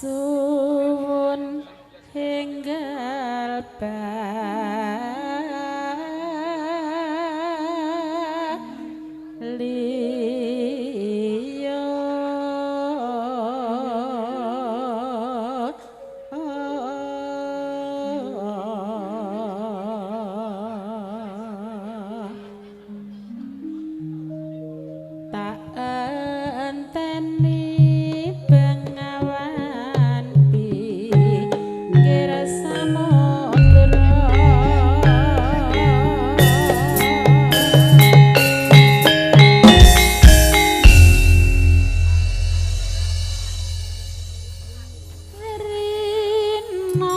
Suwun enggal baliyo tak enteni bengawan pinggir samudra rina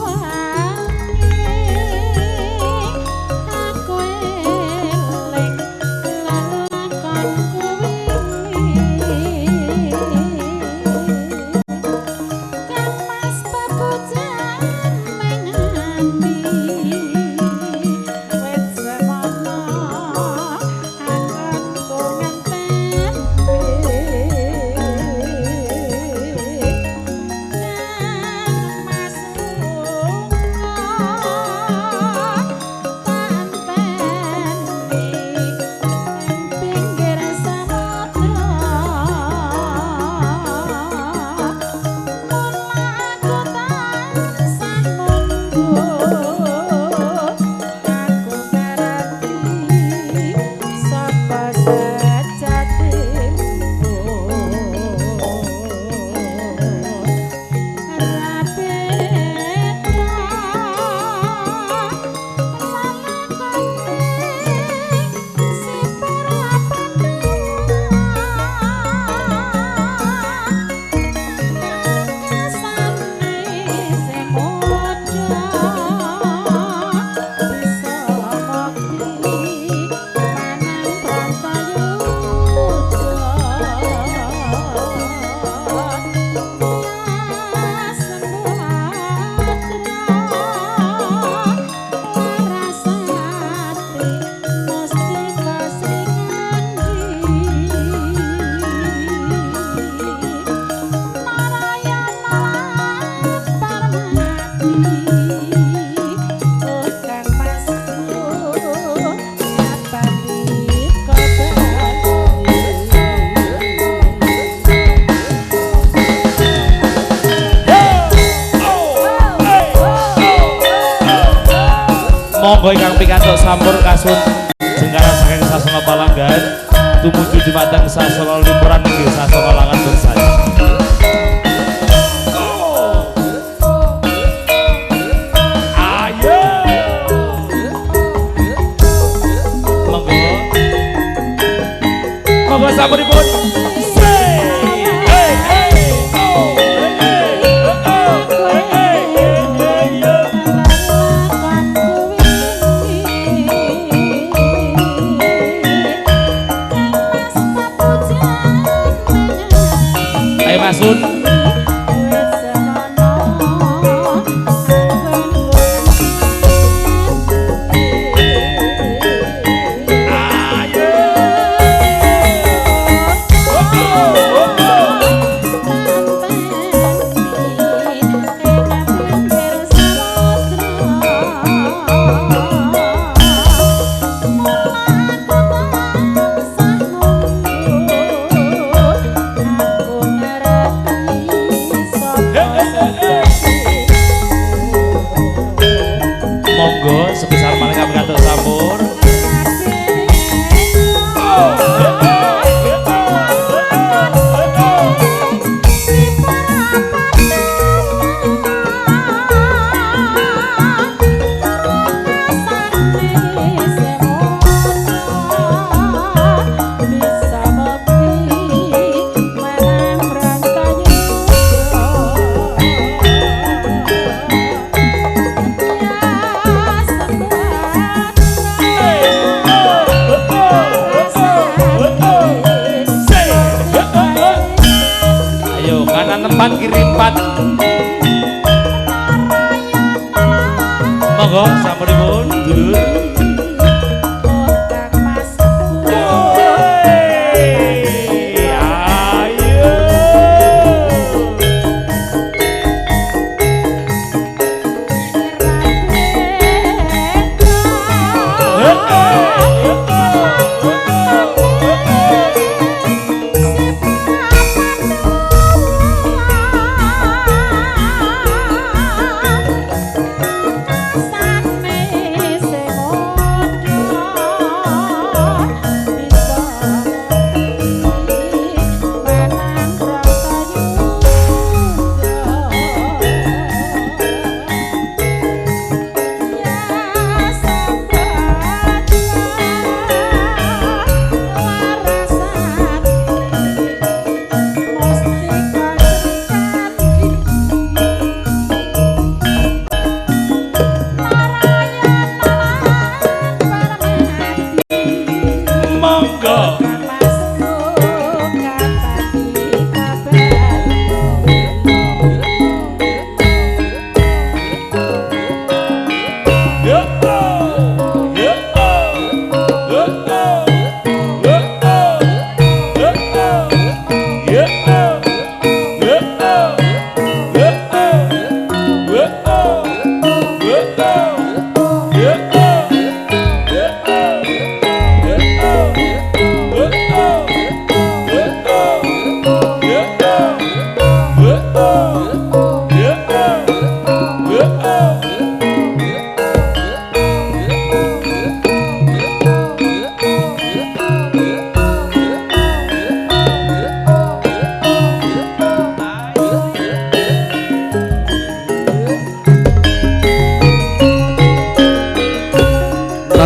wangi aku eling lelakonku Kang Mas Papujan menganti wit semono anggonku nganten Kang Mas pinggir samudra aku tansah nunggu aku ngerti sapa sejatimu Monggo ingkang pikantuk sampur kasun jengkara saking sasana Palanggan tumuju dumateng sasana liburan nggih sasana Langan Bersari. Ayo. Monggo. Monggo sampuripun. Masun monggo sebesar malih kami kantuk sampur. Tempat kiri 4 monggo sampuripun dulur ayo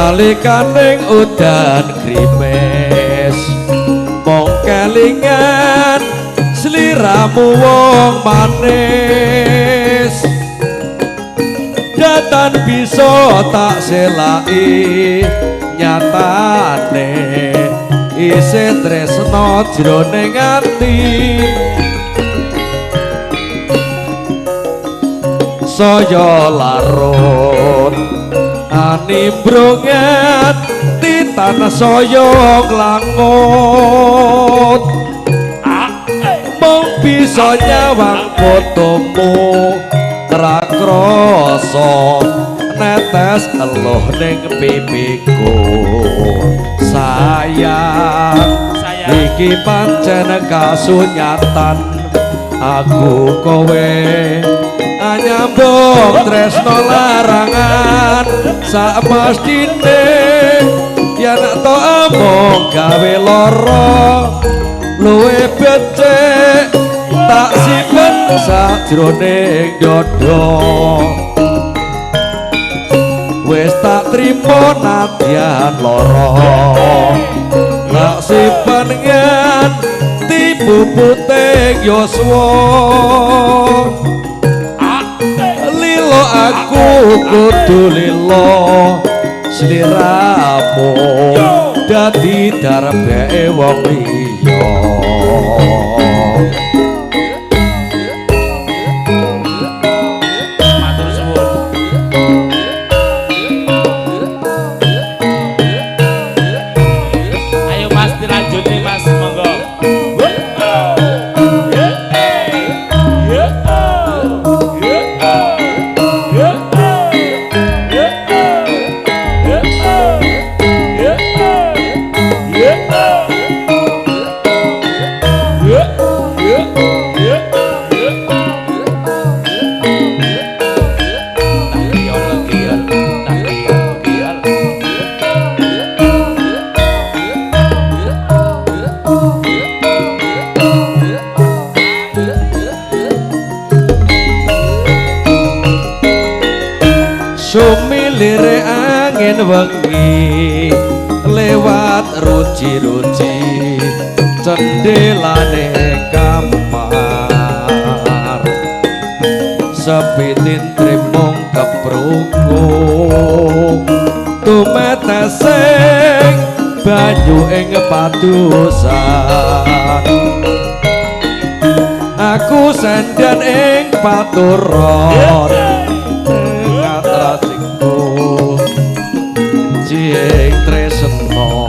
Nalikaning udan krimis mong kelingan sliramu wong manis datan bisa tak selai nyatane isih tresno jroning ati saya larut animbrungan titan saya nglangut mung bisa nyawang fotomu ra krasa netes eluh ning pipiku sayang iki pancen kasunyatan aku kowe nyambung tresno larangan sak mestine yen to amung gawe lara luwe becik tak simpen sajroning dada wis tak trimo nadyan lara tak simpen nganti puputing yuswa lilo aku kudu lilo sliramu dadi darbeke wong liya matur suwun ayo mas dilanjut nih mas monggo sumilir angin wengi lewat ruci-ruci cendelane kamar sepi tintrim mung keprungu tumetesing banyu ing padusan aku sendan ing paturon jing tresno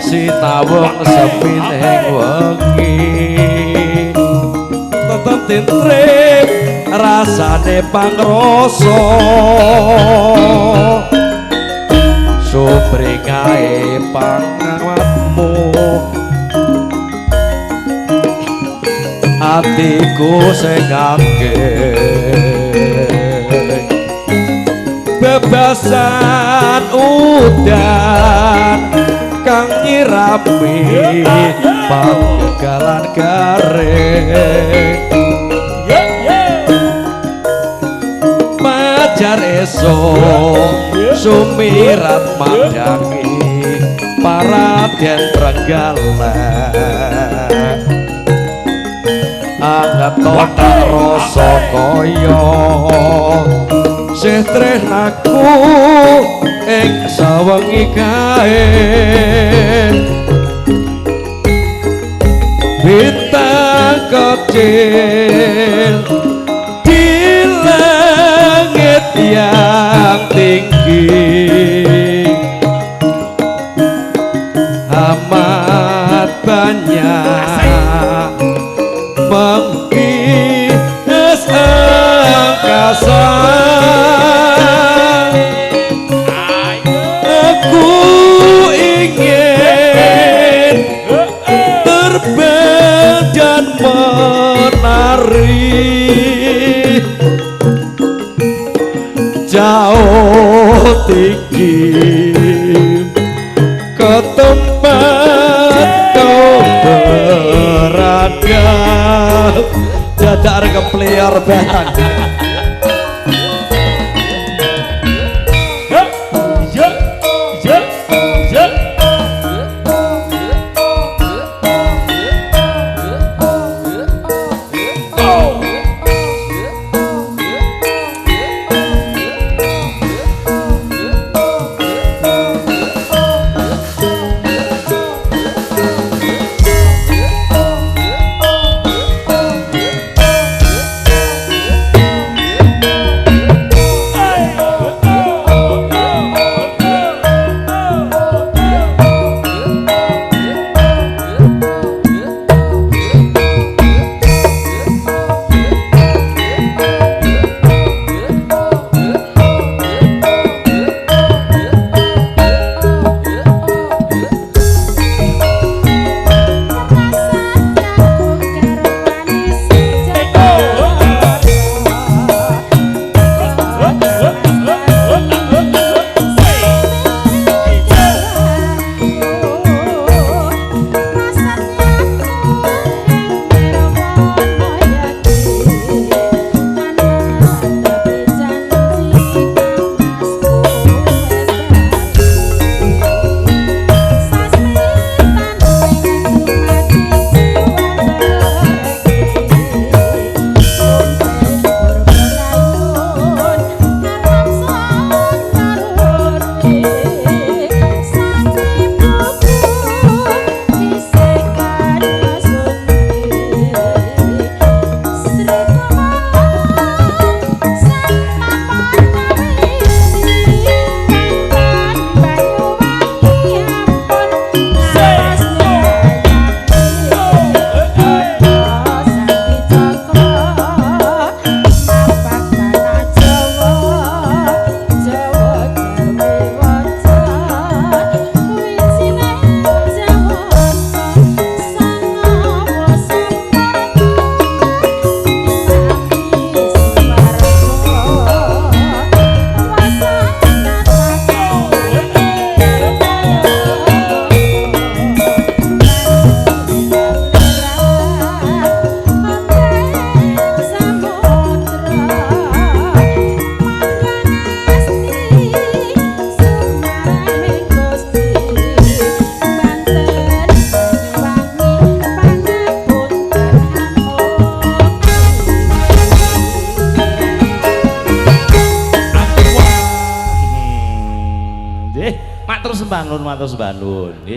sinawung sepining wengi tetep tintrip rasane pangrasa sumringae pangawatmu atiku sing bebasan udan kang nyirami panggalan garing majar esok sumirat madangi paraden Trenggalek anget tak rasa kaya sih tresnaku ing sawengi kae bintang kecil di langit yang tinggi amat banyak menghias angkasa jauh tinggi ke tempat kau berada dadar kepliar barang Mbak Nun matur Mbak Nun. Nggih.